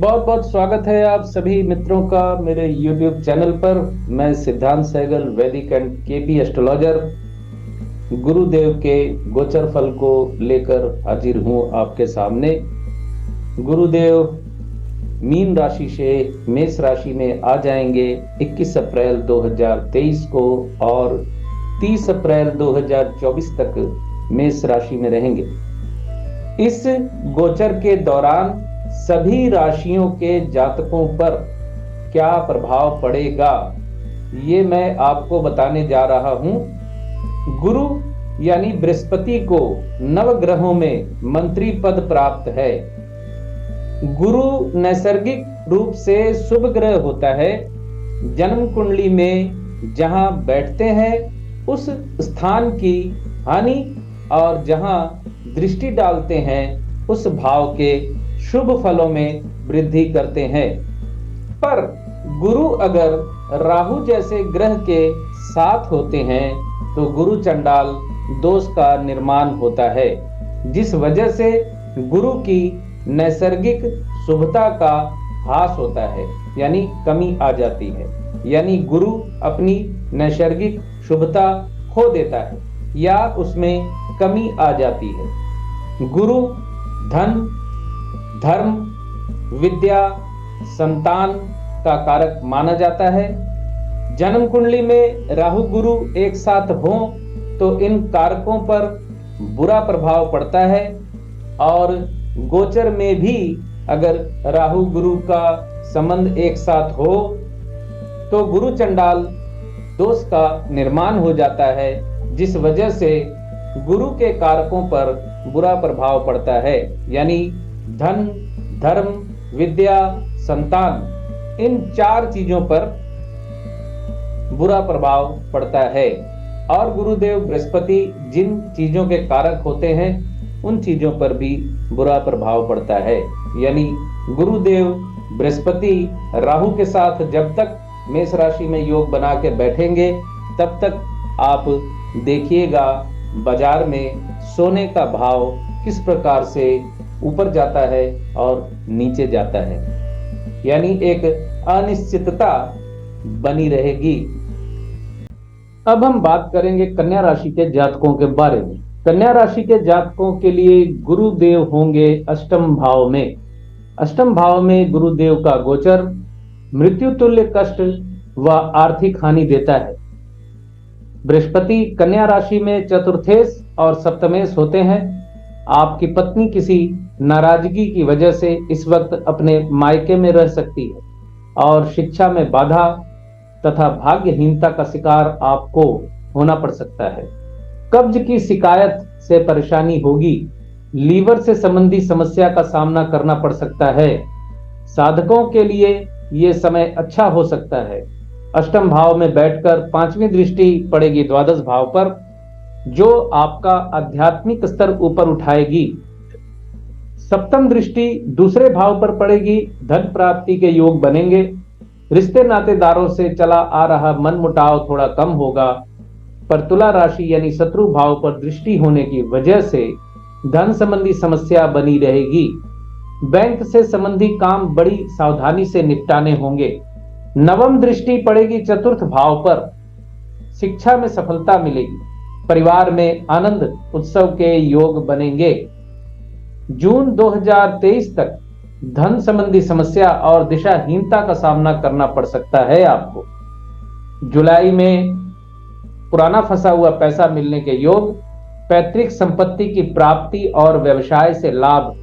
बहुत बहुत स्वागत है आप सभी मित्रों का मेरे YouTube चैनल पर। मैं सिद्धांत सहगल, वैदिक एंड केपी एस्ट्रोलॉजर, गुरुदेव के गोचर फल को लेकर हाजिर हूं आपके सामने। गुरुदेव मीन राशि से मेष राशि में आ जाएंगे 21 अप्रैल 2023 को और 30 अप्रैल 2024 तक मेष राशि में रहेंगे। इस गोचर के दौरान सभी राशियों के जातकों पर क्या प्रभाव पड़ेगा ये मैं आपको बताने जा रहा हूं। गुरु यानी बृहस्पति को नवग्रहों में मंत्री पद प्राप्त है। गुरु नैसर्गिक रूप से शुभ ग्रह होता है। जन्म कुंडली में जहां बैठते हैं उस स्थान की हानि और जहां दृष्टि डालते हैं उस भाव के शुभ फलों में वृद्धि करते हैं। पर गुरु अगर राहु जैसे ग्रह के साथ होते हैं तो गुरु चंडाल दोष का निर्माण होता है, जिस वजह से गुरु की नैसर्गिक शुभता का ह्रास होता है, यानी कमी आ जाती है। यानी गुरु अपनी नैसर्गिक शुभता खो देता है या उसमें कमी आ जाती है। गुरु धन, धर्म, विद्या, संतान का कारक माना जाता है। जन्म कुंडली में राहु गुरु एक साथ हों तो इन कारकों पर बुरा प्रभाव पड़ता है और गोचर में भी अगर राहु गुरु का संबंध एक साथ हो तो गुरु चंडाल दोष का निर्माण हो जाता है, जिस वजह से गुरु के कारकों पर बुरा प्रभाव पड़ता है। यानी धन, धर्म, विद्या, संतान, इन चार चीजों पर बुरा प्रभाव पड़ता है। और गुरुदेव बृहस्पति जिन चीजों के कारक होते हैं उन चीजों पर भी बुरा प्रभाव पड़ता है। यानी गुरुदेव बृहस्पति राहु के साथ जब तक मेष राशि में योग बना के बैठेंगे तब तक आप देखिएगा बाजार में सोने का भाव किस प्रकार से ऊपर जाता है और नीचे जाता है, यानी एक अनिश्चितता बनी रहेगी। अब हम बात करेंगे कन्या राशि के जातकों के बारे में। कन्या राशि के जातकों के लिए गुरुदेव होंगे अष्टम भाव में। अष्टम भाव में गुरुदेव का गोचर मृत्यु तुल्य कष्ट व आर्थिक हानि देता है। बृहस्पति कन्या राशि में चतुर्थेश और सप्तमेश होते हैं। आपकी पत्नी किसी नाराजगी की वजह से इस वक्त अपने मायके में रह सकती है और शिक्षा में बाधा तथा भाग्यहीनता का शिकार आपको होना पड़ सकता है। कब्ज की शिकायत से परेशानी होगी। लीवर से संबंधी समस्या का सामना करना पड़ सकता है। साधकों के लिए यह समय अच्छा हो सकता है। अष्टम भाव में बैठकर पांचवी दृष्टि पड़ेगी द्वादश भाव पर, जो आपका आध्यात्मिक स्तर ऊपर उठाएगी। सप्तम दृष्टि दूसरे भाव पर पड़ेगी। धन प्राप्ति के योग बनेंगे। रिश्ते नातेदारों से चला आ रहा मनमुटाव थोड़ा कम होगा। पर तुला राशि यानी शत्रु भाव पर दृष्टि होने की वजह से धन संबंधी समस्या बनी रहेगी। बैंक से संबंधी काम बड़ी सावधानी से निपटाने होंगे। नवम दृष्टि पड़ेगी चतुर्थ भाव पर। शिक्षा में सफलता मिलेगी। परिवार में आनंद उत्सव के योग बनेंगे। जून 2023 तक धन संबंधी समस्या और दिशाहीनता का सामना करना पड़ सकता है आपको। जुलाई में पुराना फंसा हुआ पैसा मिलने के योग, पैतृक संपत्ति की प्राप्ति और व्यवसाय से लाभ।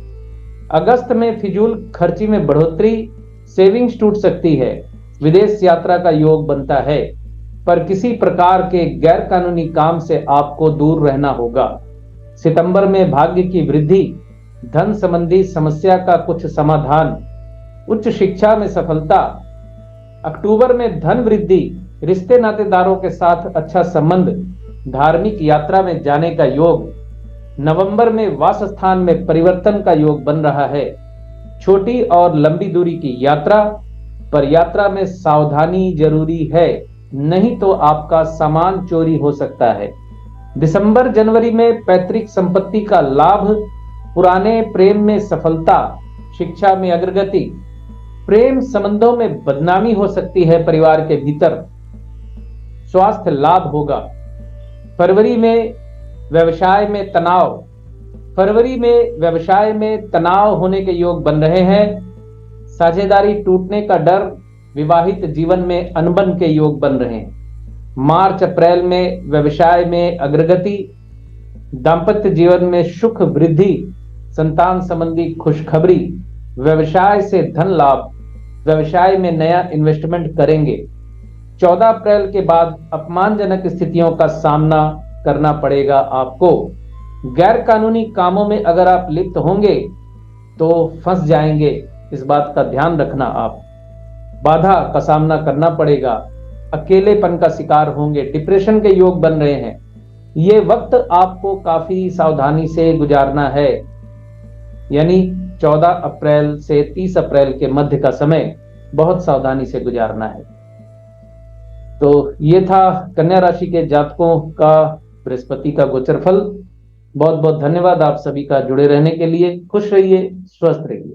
अगस्त में फिजूल खर्ची में बढ़ोतरी, सेविंग्स टूट सकती है। विदेश यात्रा का योग बनता है, पर किसी प्रकार के गैर कानूनी काम से आपको दूर रहना होगा। सितंबर में भाग्य की वृद्धि, धन संबंधी समस्या का कुछ समाधान, उच्च शिक्षा में सफलता। अक्टूबर में धन वृद्धि, रिश्ते नातेदारों के साथ अच्छा संबंध, धार्मिक यात्रा में जाने का योग। नवंबर में वास स्थान में परिवर्तन का योग बन रहा है। छोटी और लंबी दूरी की यात्रा, पर यात्रा में सावधानी जरूरी है, नहीं तो आपका सामान चोरी हो सकता है। दिसंबर जनवरी में पैतृक संपत्ति का लाभ, पुराने प्रेम में सफलता, शिक्षा में अग्रगति, प्रेम संबंधों में बदनामी हो सकती है परिवार के भीतर, स्वास्थ्य लाभ होगा। फरवरी में व्यवसाय में तनाव, फरवरी में व्यवसाय में तनाव होने के योग बन रहे हैं। साझेदारी टूटने का डर, विवाहित जीवन में अनबन के योग बन रहे हैं। मार्च अप्रैल में व्यवसाय में अग्रगति, दाम्पत्य जीवन में सुख वृद्धि, संतान संबंधी खुशखबरी, व्यवसाय से धन लाभ, व्यवसाय में नया इन्वेस्टमेंट करेंगे। 14 अप्रैल के बाद अपमानजनक स्थितियों का सामना करना पड़ेगा आपको। गैर कानूनी कामों में अगर आप लिप्त होंगे तो फंस जाएंगे, इस बात का ध्यान रखना। आप बाधा का सामना करना पड़ेगा, अकेलेपन का शिकार होंगे, डिप्रेशन के योग बन रहे हैं। ये वक्त आपको काफी सावधानी से गुजारना है, यानी 14 अप्रैल से 30 अप्रैल के मध्य का समय बहुत सावधानी से गुजारना है। तो ये था कन्या राशि के जातकों का बृहस्पति का गोचर फल। बहुत बहुत धन्यवाद आप सभी का जुड़े रहने के लिए। खुश रहिए, स्वस्थ रहिए।